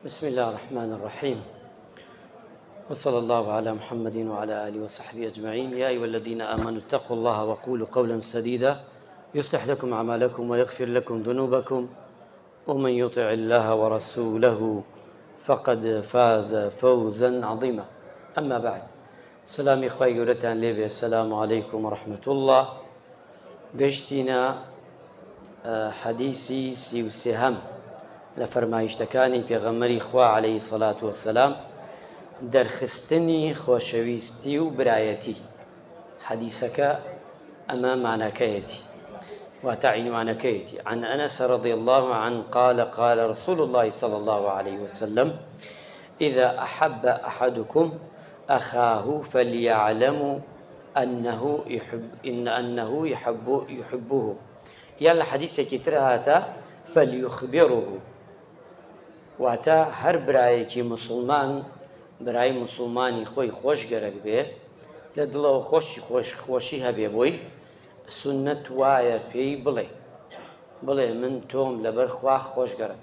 بسم الله الرحمن الرحيم، وصلى الله على محمد وعلى آله وصحبه أجمعين. يا أيها الذين آمنوا اتقوا الله وقولوا قولا سديدا يصلح لكم أعمالكم ويغفر لكم ذنوبكم، ومن يطع الله ورسوله فقد فاز فوزا عظيما. أما بعد، سلام إخوائي قولتان ليبي، السلام عليكم ورحمة الله. گەشتینە حەدیسی 33 لە فەرمایشتەکانی پێغەمبەری خوا عەلەیهی سەڵات وەسەلام، دەرخستنی خۆشەویستی و برایەتی. حەدیسەکە ئەمە مانەکەیەتی، واتە عنوانەکەیەتی. عن أنس رضي الله عنه قال قال رسول الله صلى الله عليه وسلم إذا أحب أحدكم أخاه فليعلم أنه يحبه. يلا حديثك ترهاتا فليخبره، واتا هر برایەکی مسلمان برای مسلمانی خۆی خۆش گەرەک بێ، لە دڵەوە خۆشی هەبێ بۆی سنت وایە پێی بڵێ من تۆم لەبەر خوا خۆش گەرەک،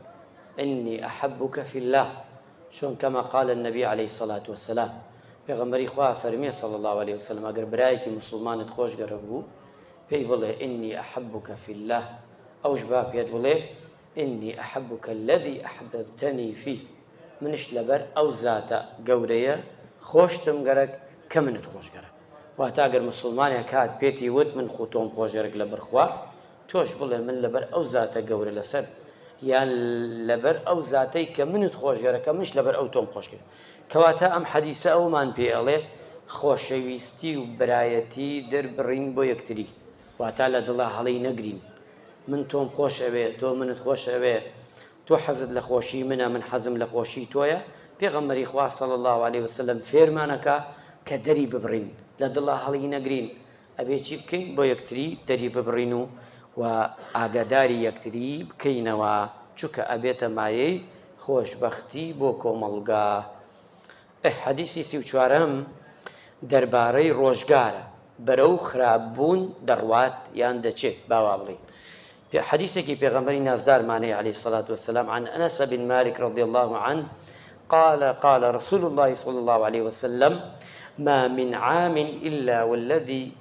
إني أحبك في الله، شون كما قال النبي عليه الصلاة والسلام. پێغەمبەری خوا فەرمیێ صلى الله عليه وسلم ئەگەر برایەکی مسلمانت خۆش گەرەک بوو پێی بڵێ إني أحبك في الله، ئەوش با پێت بڵێ إني أحبك الذي أحببتني فيه، منش لەبەر ئەو زاتە گەورەیە خۆشتم گەرەک کە منت خۆش گەرەک. واتە ئەگەر مسلمانێک هات پێتی وت من تۆم خۆش گەرەک لەبەر خوا، تۆش بڵێ من لەبەر ئەو زاتە گەورە لەسەر، یان لەبەر ئەو زاتەی کە منت خۆش گەرەکە منش لەبەر ئەو تۆم خۆش گەرەک. کەواتە ئەم حەدیسە ئەومان پێ ئەڵێ خۆشەویستی و برایەتی دەربڕین بۆ یەکتری، واتە لە دڵە هەڵی نەگرین. من تۆم خۆش ئەوێ، تۆ منت خۆش ئەوێ، تۆ حەزت لە خۆشی منە، من حەزم لە خۆشی تۆیە. پێغەمبەری خوا صلی الله عليه وسلم فێرمانەکە کە دەری ببڕین، لە دڵە هەڵی نەگرین، ئەبێ چی بکەین بۆ یەکتری دەری ببڕین و ئاگاداری یەکتری بکەینەوە، چونکە ئەبێتە مایەی خۆشبەختی بۆ کۆمەڵگا. حەدیسی 34ەم دەربارەی ڕۆژگارە، بەرەو خراپبوون دەڕوات یان دەچێت، باوا بڵین. حديثك في غمري نازدار ماني عليه الصلاة والسلام عن أنس بن مالك رضي الله عنه قال قال رسول الله صلى الله عليه وسلم ما من عام إلا والذي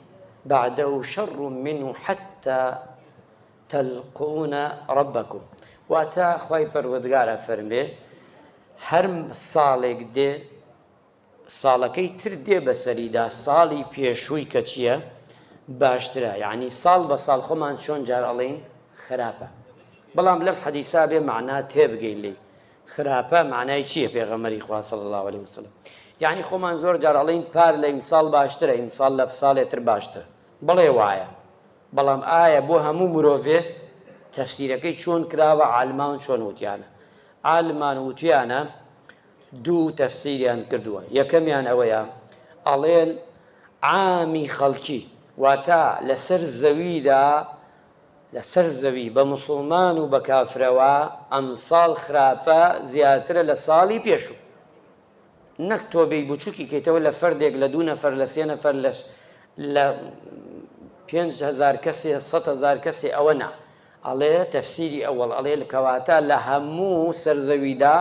بعده شر منه حتى تلقون ربكم. واتا خواهي پروردگار فرمي هرم صالك دي ساڵەکەی تر دێ بەسەریدا، ساڵی پێشووی کە چییە باشترە، یعنی ساڵ بە ساڵ خۆمان چۆن جار ئەڵێن خراپە، بەڵام لەم حەدیسا بێ معنا تێبگەین لێ خراپە معنای چییە. پێغەمبەری خوا صلی الله عليه وسلم یعنی خۆمان زۆر جار ئەڵێن پار لە ئیمساڵ باشترە، ئیمساڵ لە ساڵێتر باشترە، بڵێ وایە، بەڵام ئایا بۆ هەموو مرۆڤێ تەفسیرەکەی چۆن کراوە؟ عالمان چۆن وتیانە؟ عالمان وتیانە دوو تەفسیریان کردووە. یەکەمیان ئەوەیە ئەڵێن عامی خەڵکی، واتە لەسەر زەوی بە مسلمان و بە کافرەوە ئەم ساڵ خراپە زیاترە لە ساڵی پێشوو. نەک تۆ بێی بچووکی کەیتەوە لە فەردێک، لە 2 نەفەر، لە 3 نەفەر، لە 5,000 کەسێ، 100,000 کەسێ، ئەوە نا. ئەڵێ تەفسیری ئەوەڵ ئەڵێ کەواتە لە هەموو سەرزەویدا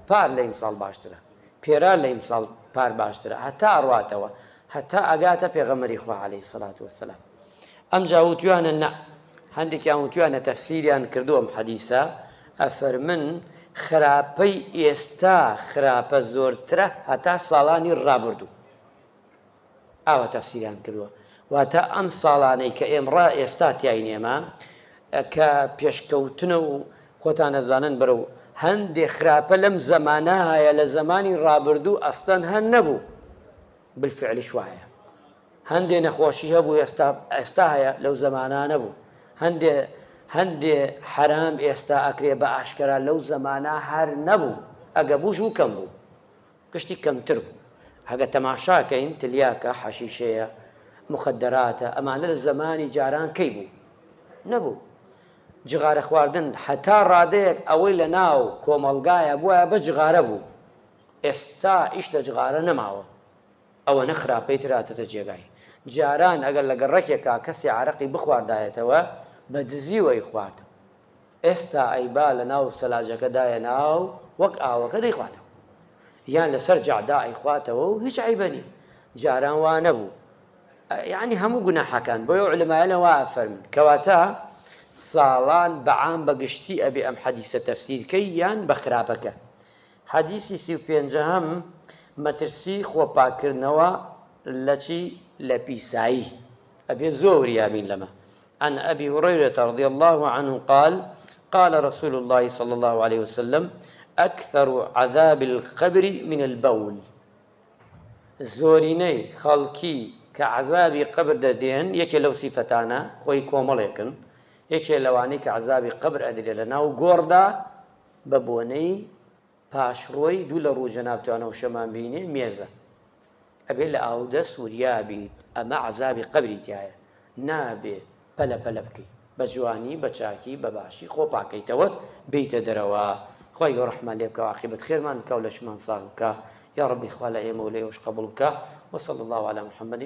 پار لە ئیمساڵ باشترە، پێرا لە ئیمساڵ پار باشترە، هەتا ئەڕواتەوە، هەتا ئەگاتە پێغەمبەری خوا عەلەیهی سەڵات وەسەلام. ئەمجا وتوانە نە، هەندێکیان وتوانە تەفسیریان کردووەم حەدیسە، ئەفەرمن خراپەی ئێستا خراپە زۆرترە هەتا ساڵانی ڕابردوو، ئاوە تەفسیریان کردووە. واتە ئەم ساڵانەی کە ئێستا تیاین ئێمە کە پێشکەوتنە و خۆتان ئەزانن بەرەو هەندێک خراپە لەم زەمانە هەیە، لە زمانی ڕابردوو ئەستەن هەن نەبوو، بالفعلیش وایە. هەندێ نەخۆشی هەبوو ئێستا هەیە، لەو زەمانە نەبوو. هەندێ حرام ئێستا ئەکرێ بە ئاشکرا، لەو زەمانە هەر نەبوو، ئەگە بووش و کەم بوو، گشتی کەمتر بوو. هەگە تەماشاکەین تلیاکە، حەشیشەیە، مخدراتە، ئەمانە لە زەمانی جاران کەی بوو؟ نەبوو. جغارە خواردن هەتا ڕادەیەک ئەوەی لە ناو کۆمەڵگایە بووە بە جغارە بوو، ئێستا ئیش لە جغارە نەماوە، ئەوە نەخراپەی تراتەتە جێگای. جاران ئەگەر لە گەڕەکێکا کەسی عەرەقی بخواردایەتەوە بە دزیوەی خواردە، ئێستا ئەیبا لە ناو سەلاجەکەدایە ناو وەک ئاوەکە دەیخواتەوە یان لەسەر جەعدا ئەیخواتەوە و هیچ عیبەنی جاران وا نەبوو یعنی هەموو گوناحەکان بۆیە عولەمایە لەوا فەرمون کەواتە ساڵان بەعام بەگشتی ئەبێ ئەم حەدیسە تەفسیرکەی یان بە خراپەکە حەدیسی 35 مەترسی خۆپاکردنەوە لە چی لە پیسایی ئەبێ زۆر یابین لەمە عن أبي هريرة رضي الله عنه قال قال رسول الله صلى الله عليه وسلم أكثر عذاب القبر من البول زوريني خلقي كعذاب قبر ددين يكي لو صفتانا خوي كومليكن يكي لواني كعذاب قبر أدري لنا وقوردا ببوني پاشڕۆی دوو لە ڕوو جەنابتوانە و شەمان بینێ مێزە ئەبێ لە ئاودە سووریا بیت ئەمە عەزابی قەبری تایە نابێ پەلە پەلە بکەیت بە جوانی بە چاکی بە باشی خۆ پاکەیتەوە بیتە دەرەوە خۆی گەورە ڕەحمان لێ بکە و عاقبەت خێرمان بکە و لەشمان ساغ بکە یا ڕەبی خوا لە ئێمە و لێوەش قەبوڵ بکە وصلى الله على محمد